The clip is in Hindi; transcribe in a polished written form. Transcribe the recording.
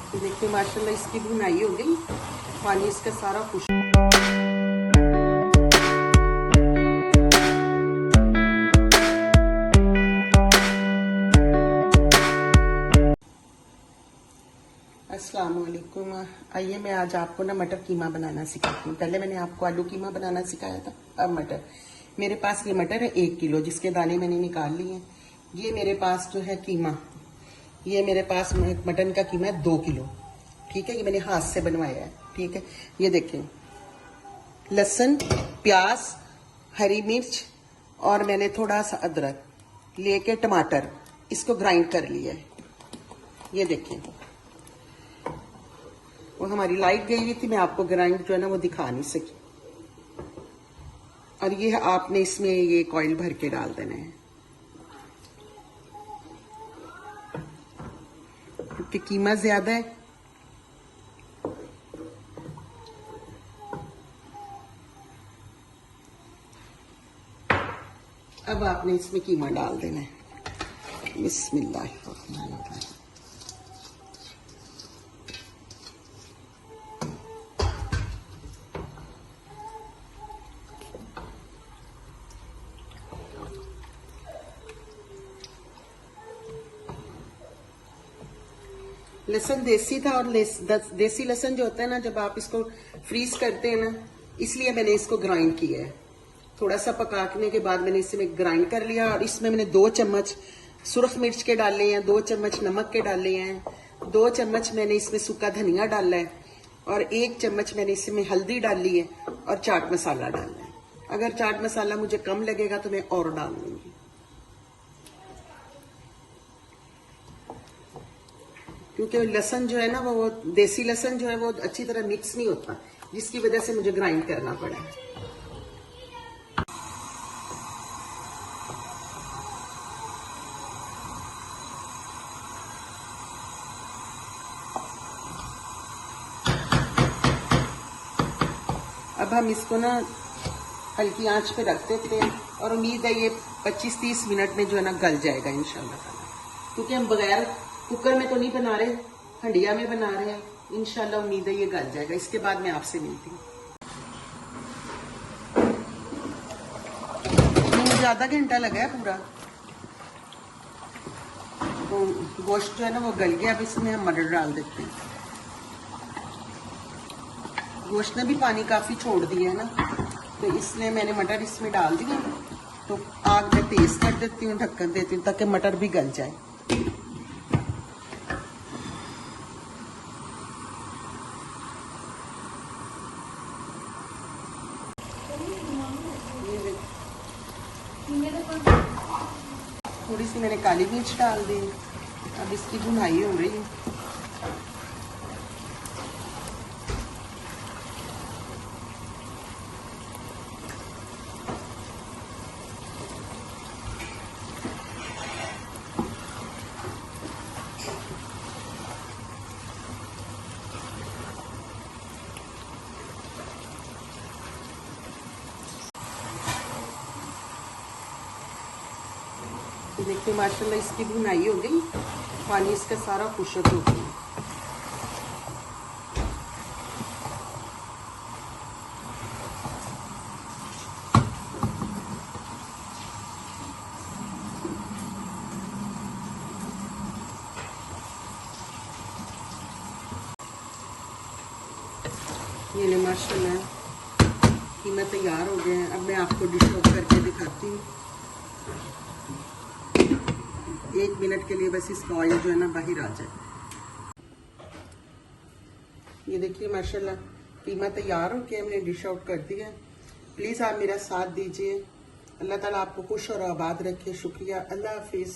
तो देखिए माशाल्लाह इसकी भुनाई हो गई, पानी इसका सारा खुश। अस्सलाम वालेकुम। आइए मैं आज आपको ना मटर कीमा बनाना सिखाती हूँ। पहले मैंने आपको आलू कीमा बनाना सिखाया था, अब मटर। मेरे पास ये मटर है 1 किलो, जिसके दाने मैंने निकाल लिए हैं। ये मेरे पास जो है कीमा, ये मेरे पास मटन का कीमा है 2 किलो। ठीक है, ये मैंने हाथ से बनवाया है। ठीक है, ये देखें, लहसुन, प्याज, हरी मिर्च और मैंने थोड़ा सा अदरक लेके टमाटर, इसको ग्राइंड कर लिया है। ये देखें, वो हमारी लाइट गई हुई थी, मैं आपको ग्राइंड जो है ना वो दिखा नहीं सकी। और ये आपने इसमें ये ऑयल भर के डाल देना है, क्योंकि कीमा ज्यादा है। अब आपने इसमें कीमा डाल देना है। बिस्मिल्लाह। लहसुन देसी था, और देसी लहसुन जो होता है ना, जब आप इसको फ्रीज करते हैं ना, इसलिए मैंने इसको ग्राइंड किया है। थोड़ा सा पकाने के बाद मैंने इसमें ग्राइंड कर लिया, और इसमें मैंने 2 चम्मच सुरख मिर्च के डाले हैं, 2 चम्मच नमक के डाले हैं, 2 चम्मच मैंने इसमें सूखा धनिया डाला है, और 1 चम्मच मैंने इसमें हल्दी डाली है, और चाट मसाला डालना है। अगर चाट मसाला मुझे कम लगेगा तो मैं और डाल दूंगी, क्योंकि लहसुन जो है ना वो देसी लहसुन जो है वो अच्छी तरह मिक्स नहीं होता, जिसकी वजह से मुझे ग्राइंड करना पड़ा। अब हम इसको ना हल्की आंच पे रख देते हैं, और उम्मीद है ये 25-30 मिनट में जो है ना गल जाएगा इंशाल्लाह ताला। क्योंकि हम बगैर कुकर में तो नहीं बना रहे, हंडिया में बना रहे हैं। इंशाल्लाह उम्मीद है ये गल जाएगा। इसके बाद मैं आपसे मिलती हूँ। मुझे आधा घंटा लगा है पूरा, तो गोश्त जो है ना वो गल गया। अब इसमें हम मटर डाल देते हैं। गोश्त ने भी पानी काफी छोड़ दिया है ना, तो इसलिए मैंने मटर इसमें डाल दिए। तो आग में तेज कर देती हूँ, ढक्कन देती हूँ ताकि मटर भी गल जाए। थोड़ी सी मैंने काली मिर्च डाल दी। अब इसकी भुनाई हो रही है। तो देखिए माशाल्लाह इसकी भुनाई हो गई, पानी इसका सारा खुशक हो गया। ये ले माशाल्लाह कीमा तैयार हो गए हैं। अब मैं आपको डिश आउट करके दिखाती हूँ। 1 मिनट के लिए बस इसका ऑयल जो है ना बाहर आ जाए। ये देखिए माशाल्लाह कीमा तैयार हो गया, हमने डिश आउट कर दिया। प्लीज़ आप मेरा साथ दीजिए। अल्लाह ताला आपको खुश और आबाद रखे। शुक्रिया। अल्लाह हाफिज़।